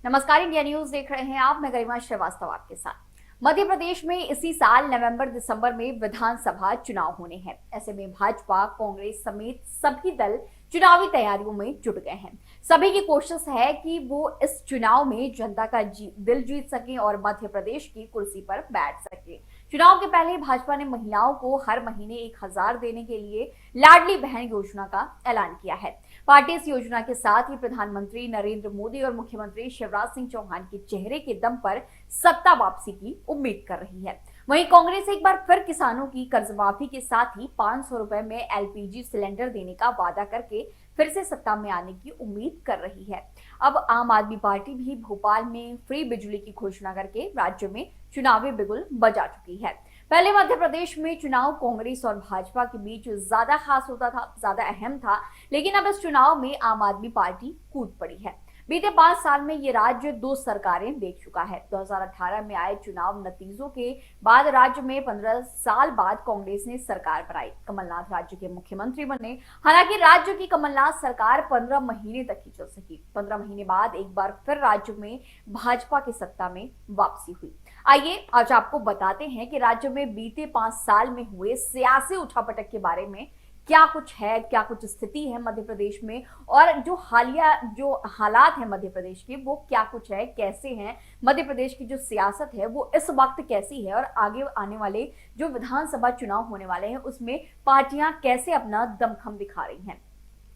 नमस्कार, India news देख रहे हैं आप। मैं गरिमा श्रीवास्तव आपके साथ। मध्य प्रदेश में इसी साल नवंबर दिसंबर में विधानसभा चुनाव होने हैं। ऐसे में भाजपा, कांग्रेस समेत सभी दल चुनावी तैयारियों में जुट गए हैं। सभी की कोशिश है कि वो इस चुनाव में जनता का दिल जीत सके और मध्य प्रदेश की कुर्सी पर बैठ सके। चुनाव के पहले भाजपा ने महिलाओं को हर महीने 1,000 देने के लिए लाडली बहन योजना का ऐलान किया है। पार्टी इस योजना के साथ ही प्रधानमंत्री नरेंद्र मोदी और मुख्यमंत्री शिवराज सिंह चौहान के चेहरे के दम पर सत्ता वापसी की उम्मीद कर रही है। वहीं कांग्रेस एक बार फिर किसानों की कर्ज माफी के साथ ही 500 रुपए में एलपीजी सिलेंडर देने का वादा करके फिर से सत्ता में आने की उम्मीद कर रही है। अब आम आदमी पार्टी भी भोपाल में फ्री बिजली की घोषणा करके राज्य में चुनावी बिगुल बजा चुकी है। पहले मध्य प्रदेश में चुनाव कांग्रेस और भाजपा के बीच ज्यादा खास होता था, ज्यादा अहम था, लेकिन अब इस चुनाव में आम आदमी पार्टी कूद पड़ी है। बीते 5 साल में ये राज्य 2 सरकारें देख चुका है। 2018 में आए चुनाव नतीजों के बाद राज्य में 15 साल बाद कांग्रेस ने सरकार बनाई। कमलनाथ राज्य के मुख्यमंत्री बने। हालांकि राज्य की कमलनाथ सरकार 15 महीने तक ही चल सकी। 15 महीने बाद एक बार फिर राज्य में भाजपा की सत्ता में वापसी हुई। आइए आज आपको बताते हैं कि राज्य में बीते 5 साल में हुए सियासी उठापटक के बारे में क्या कुछ है, क्या कुछ स्थिति है मध्य प्रदेश में, और जो हालिया जो हालात है मध्य प्रदेश के वो क्या कुछ है, कैसे हैं मध्य प्रदेश की जो सियासत है वो इस वक्त कैसी है, और आगे आने वाले जो विधानसभा चुनाव होने वाले हैं उसमें पार्टियां कैसे अपना दमखम दिखा रही हैं।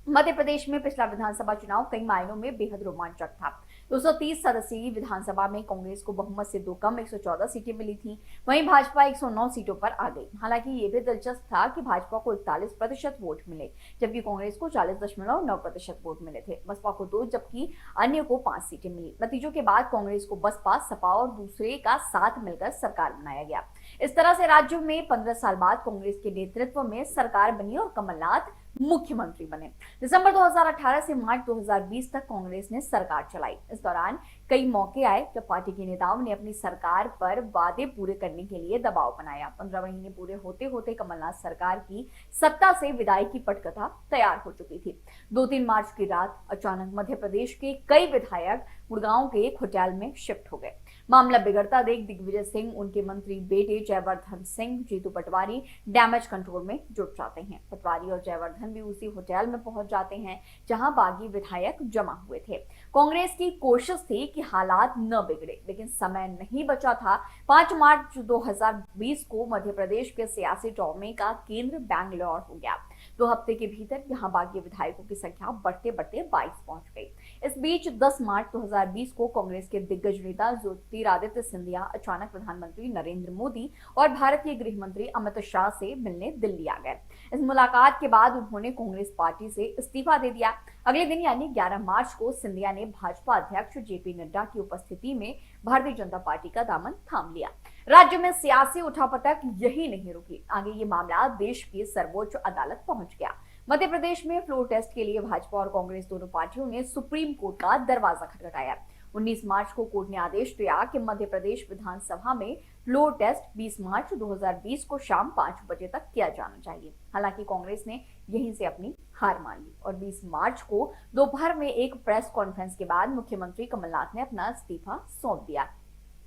मध्य प्रदेश में पिछला विधानसभा चुनाव कई मायनों में बेहद रोमांचक था। 230 सदस्यीय विधानसभा में कांग्रेस को बहुमत से 2 कम 114 सीटें मिली थी। वहीं भाजपा 109 सीटों पर आ गई। हालांकि ये भी दिलचस्प था कि भाजपा को 41% वोट मिले, जबकि कांग्रेस को 40.9% वोट मिले थे। बसपा को 2 जबकि अन्य को 5 सीटें मिली। नतीजों के बाद कांग्रेस को बसपा, सपा और दूसरे का साथ मिलकर सरकार बनाया गया। इस तरह से राज्य में 15 साल बाद कांग्रेस के नेतृत्व में सरकार बनी और कमलनाथ मुख्यमंत्री बने। दिसंबर 2018 से मार्च 2020 तक कांग्रेस ने सरकार चलाई। इस दौरान कई मौके आए जब पार्टी के नेताओं ने अपनी सरकार पर वादे पूरे करने के लिए दबाव बनाया। 15 महीने पूरे होते होते कमलनाथ सरकार की सत्ता से विदाई की पटकथा तैयार हो चुकी थी। 2-3 मार्च की रात अचानक मध्य प्रदेश के कई विधायक गुड़गांव के एक होटल में शिफ्ट हो गए। मामला बिगड़ता देख दिग्विजय सिंह, उनके मंत्री बेटे जयवर्धन सिंह, जीतू पटवारी डैमेज कंट्रोल में जुट जाते हैं। पटवारी और जयवर्धन भी उसी होटल में पहुंच जाते हैं जहां बागी विधायक जमा हुए थे। कांग्रेस की कोशिश थी कि हालात न बिगड़े, लेकिन समय नहीं बचा था। 5 मार्च 2020 को मध्य प्रदेश के सियासी टॉर्मे का केंद्र बैंगलोर हो गया। 2 हफ्ते के भीतर यहां बागी विधायकों की संख्या बढ़ते बढ़ते 22 पहुंच गई। इस बीच 10 मार्च 2020 को कांग्रेस के दिग्गज नेता ज्योतिरादित्य सिंधिया अचानक प्रधानमंत्री नरेंद्र मोदी और भारतीय गृह मंत्री अमित शाह से मिलने दिल्ली आ गए। इस मुलाकात के बाद उन्होंने कांग्रेस पार्टी से इस्तीफा दे दिया। अगले दिन यानी 11 मार्च को सिंधिया ने भाजपा अध्यक्ष जेपी नड्डा की उपस्थिति में भारतीय जनता पार्टी का दामन थाम लिया। राज्य में सियासी उठापटक यही नहीं रुकी, आगे ये मामला देश की सर्वोच्च अदालत पहुंच गया। मध्य प्रदेश में फ्लोर टेस्ट के लिए भाजपा और कांग्रेस दोनों पार्टियों ने सुप्रीम कोर्ट का दरवाजा खटखटाया। 19 मार्च को कोर्ट ने आदेश दिया कि मध्य प्रदेश विधानसभा में फ्लोर टेस्ट 20 मार्च 2020 को शाम 5 बजे तक किया जाना चाहिए। हालांकि कांग्रेस ने यहीं से अपनी हार मान ली और 20 मार्च को दोपहर में एक प्रेस कॉन्फ्रेंस के बाद मुख्यमंत्री कमलनाथ ने अपना इस्तीफा सौंप दिया।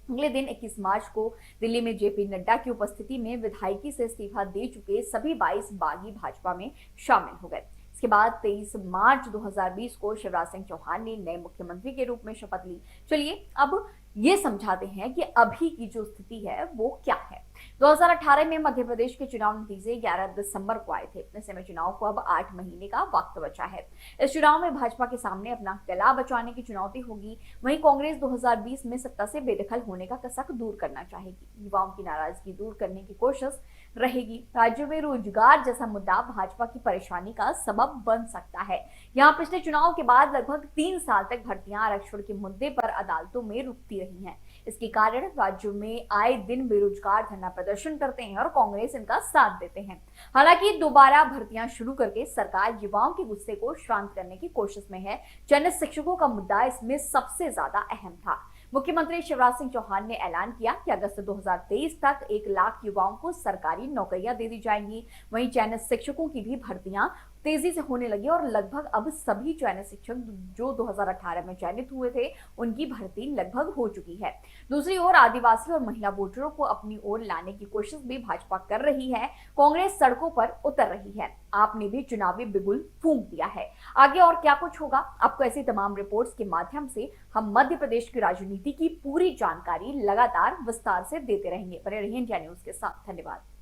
अगले दिन 21 मार्च को दिल्ली में जेपी नड्डा की उपस्थिति में विधायकी से इस्तीफा दे चुके सभी 22 बागी भाजपा में शामिल हो गए। इसके बाद 23 मार्च 2020 को शिवराज सिंह चौहान ने नए मुख्यमंत्री के रूप में शपथ ली। चलिए अब ये समझाते हैं कि अभी की जो स्थिति है वो क्या है। 2018 में मध्य प्रदेश के चुनाव नतीजे 11 दिसंबर को आए थे। ऐसे में चुनाव को अब 8 महीने का वक्त बचा है। इस चुनाव में भाजपा के सामने अपना गला बचाने की चुनौती होगी। वहीं कांग्रेस 2020 में सत्ता से बेदखल होने का कसक दूर करना चाहेगी। युवाओं की नाराजगी दूर करने की कोशिश रहेगी। राज्य में रोजगार जैसा मुद्दा भाजपा की परेशानी का सबब बन सकता है। यहाँ पिछले चुनाव के बाद लगभग 3 साल तक भर्तियां आरक्षण के मुद्दे पर अदालतों में रुकती रही हैं। इसके कारण राज्य में आए दिन बेरोजगार धरना प्रदर्शन करते हैं और कांग्रेस इनका साथ देते हैं। हालांकि दोबारा भर्तियां शुरू करके सरकार युवाओं के गुस्से को शांत करने की कोशिश में है। चयनित शिक्षकों का मुद्दा इसमें सबसे ज्यादा अहम था। मुख्यमंत्री शिवराज सिंह चौहान ने ऐलान किया कि अगस्त 2023 तक 1 लाख युवाओं को सरकारी नौकरियां दे दी जाएंगी। वहीं चयनित शिक्षकों की भी भर्तियां तेजी से होने लगी और लगभग अब सभी चयनित शिक्षक जो 2018 में चयनित हुए थे उनकी भर्ती लगभग हो चुकी है। दूसरी ओर आदिवासी और महिला वोटरों को अपनी ओर लाने की कोशिश भी भाजपा कर रही है। कांग्रेस सड़कों पर उतर रही है। आपने भी चुनावी बिगुल फूंक दिया है। आगे और क्या कुछ होगा, आपको ऐसी तमाम रिपोर्ट्स के माध्यम से हम मध्य प्रदेश की राजनीति की पूरी जानकारी लगातार विस्तार से देते रहेंगे। बने रहिए इंडिया न्यूज के साथ। धन्यवाद।